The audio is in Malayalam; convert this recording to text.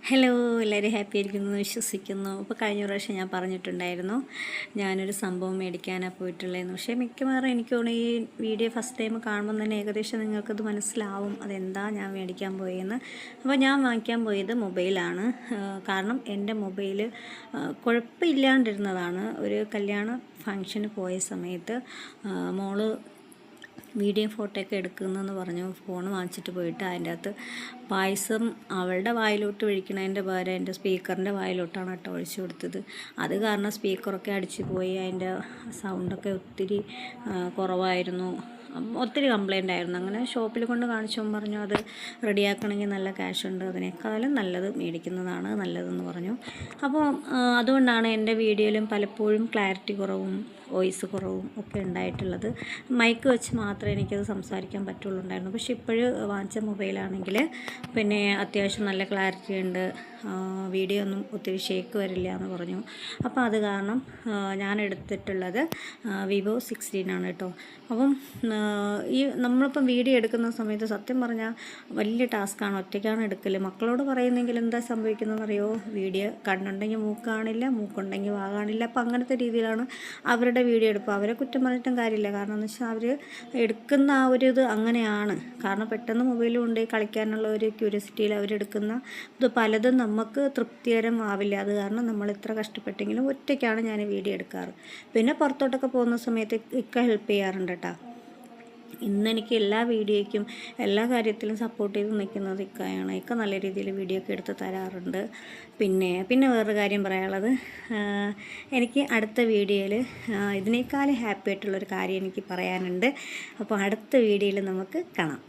ഹലോ, എല്ലാവരും ഹാപ്പി ആയിരിക്കുന്നു വിശ്വസിക്കുന്നു. അപ്പോൾ കഴിഞ്ഞ പ്രാവശ്യം ഞാൻ പറഞ്ഞിട്ടുണ്ടായിരുന്നു ഞാനൊരു സംഭവം മേടിക്കാനാണ് പോയിട്ടുള്ളതെന്ന്. പക്ഷേ മിക്കവാറും എനിക്ക് തോന്നുന്നു ഈ വീഡിയോ ഫസ്റ്റ് ടൈം കാണുമ്പോൾ തന്നെ ഏകദേശം നിങ്ങൾക്കത് മനസ്സിലാവും അതെന്താ ഞാൻ മേടിക്കാൻ പോയെന്ന്. അപ്പോൾ ഞാൻ വാങ്ങിക്കാൻ പോയത് മൊബൈലാണ്. കാരണം എൻ്റെ മൊബൈൽ കുഴപ്പമില്ലാണ്ടിരുന്നതാണ്. ഒരു കല്യാണ ഫങ്ഷന് പോയ സമയത്ത് മോള് വീഡിയോ ഫോട്ടോ ഒക്കെ എടുക്കുന്നതെന്ന് പറഞ്ഞു ഫോൺ വാങ്ങിച്ചിട്ട് പോയിട്ട് അതിൻ്റെ അകത്ത് പായസം അവളുടെ വായിലോട്ട് ഒഴിക്കണതിൻ്റെ പകരം എൻ്റെ സ്പീക്കറിൻ്റെ വായിലോട്ടാണ് കേട്ടോ ഒഴിച്ചു കൊടുത്തത്. അത് കാരണം സ്പീക്കറൊക്കെ അടിച്ചു പോയി, അതിൻ്റെ സൗണ്ടൊക്കെ ഒത്തിരി കുറവായിരുന്നു, ഒത്തിരി കംപ്ലൈൻ്റ് ആയിരുന്നു. അങ്ങനെ ഷോപ്പിൽ കൊണ്ട് കാണിച്ചപ്പോൾ പറഞ്ഞു അത് റെഡിയാക്കണമെങ്കിൽ നല്ല ക്യാഷ് ഉണ്ട്, അതിനേക്കാളും നല്ലത് മേടിക്കുന്നതാണ് നല്ലതെന്ന് പറഞ്ഞു. അപ്പോൾ അതുകൊണ്ടാണ് എൻ്റെ വീഡിയോയിലും പലപ്പോഴും ക്ലാരിറ്റി കുറവും വോയിസ് കുറവും ഒക്കെ ഉണ്ടായിട്ടുള്ളത്. മൈക്ക് വെച്ച് മാത്രമേ എനിക്കത് സംസാരിക്കാൻ പറ്റുള്ളൂ. പക്ഷേ ഇപ്പോഴും വാങ്ങിച്ച മൊബൈലാണെങ്കിൽ പിന്നെ അത്യാവശ്യം നല്ല ക്ലാരിറ്റി ഉണ്ട്, വീഡിയോ ഒന്നും ഒത്തിരി ഷേക്ക് വരില്ല എന്ന് പറഞ്ഞു. അപ്പോൾ അത് കാരണം ഞാൻ എടുത്തിട്ടുള്ളത് വിവോ 16 ആണ് കേട്ടോ. അപ്പം ഈ നമ്മളിപ്പം വീഡിയോ എടുക്കുന്ന സമയത്ത് സത്യം പറഞ്ഞാൽ വലിയ ടാസ്ക്കാണ്, ഒറ്റയ്ക്കാണ് എടുക്കൽ. മക്കളോട് പറയുന്നെങ്കിൽ എന്താ സംഭവിക്കുന്നതെന്നറിയോ, വീഡിയോ കണ്ണുണ്ടെങ്കിൽ മൂക്ക് കാണില്ല, മൂക്കുണ്ടെങ്കിൽ വാ കാണില്ല. അപ്പം അങ്ങനത്തെ രീതിയിലാണ് അവരുടെ വീഡിയോ എടുപ്പോൾ. അവരെ കുറ്റം പറഞ്ഞിട്ടും കാര്യമില്ല, കാരണം എന്ന് വെച്ചാൽ അവർ എടുക്കുന്ന ആ ഒരു ഇത് അങ്ങനെയാണ്. കാരണം പെട്ടെന്ന് മൊബൈൽ കൊണ്ടുപോയി കളിക്കാനുള്ള ഒരു ക്യൂരിയോസിറ്റിയിൽ അവരെടുക്കുന്ന ഇത് പലതും നമുക്ക് തൃപ്തികരമാവില്ല. അത് കാരണം നമ്മൾ എത്ര കഷ്ടപ്പെട്ടെങ്കിലും ഒറ്റയ്ക്കാണ് ഞാൻ വീഡിയോ എടുക്കാറ്. പിന്നെ പുറത്തോട്ടൊക്കെ പോകുന്ന സമയത്ത് ഇക്ക ഹെൽപ്പ് ചെയ്യാറുണ്ട് കേട്ടോ. ഇന്നെനിക്ക് എല്ലാ വീഡിയോയ്ക്കും എല്ലാ കാര്യത്തിലും സപ്പോർട്ട് ചെയ്ത് നിൽക്കുന്നത് ഇക്കയാണ്. ഇക്ക നല്ല രീതിയിൽ വീഡിയോ ഒക്കെ എടുത്ത് തരാറുണ്ട്. പിന്നെ വേറൊരു കാര്യം പറയാനുള്ളത്, എനിക്ക് അടുത്ത വീഡിയോയിൽ ഇതിനേക്കാൾ ഹാപ്പി ആയിട്ടുള്ളൊരു കാര്യം എനിക്ക് പറയാനുണ്ട്. അപ്പോൾ അടുത്ത വീഡിയോയിൽ നമുക്ക് കാണാം.